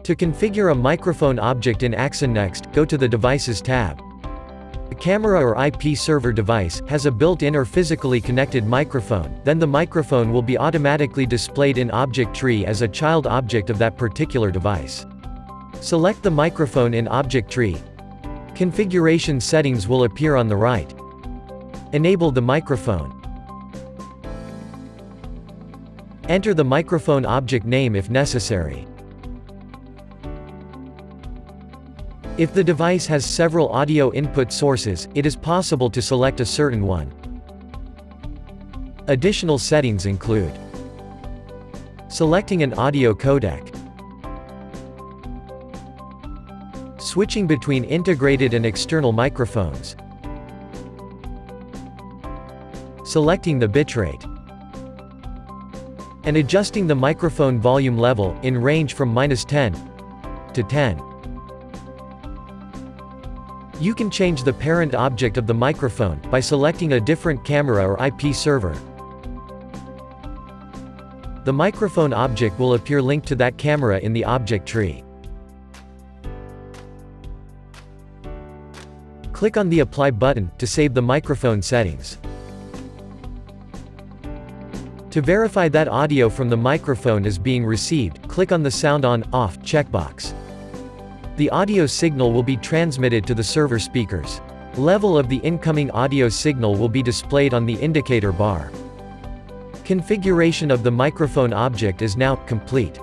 To configure a microphone object in Axxon Next, go to the Devices tab. The camera or IP server device has a built-in or physically connected microphone, then the microphone will be automatically displayed in Object Tree as a child object of that particular device. Select the microphone in Object Tree. Configuration settings will appear on the right. Enable the microphone. Enter the microphone object name if necessary. If the device has several audio input sources, it is possible to select a certain one. Additional settings include selecting an audio codec, switching between integrated and external microphones, selecting the bitrate, and adjusting the microphone volume level, in range from -10 to 10. You can change the parent object of the microphone by selecting a different camera or IP server. The microphone object will appear linked to that camera in the object tree. Click on the Apply button to save the microphone settings. To verify that audio from the microphone is being received, click on the Sound On/Off checkbox. The audio signal will be transmitted to the server speakers. Level of the incoming audio signal will be displayed on the indicator bar. Configuration of the microphone object is now complete.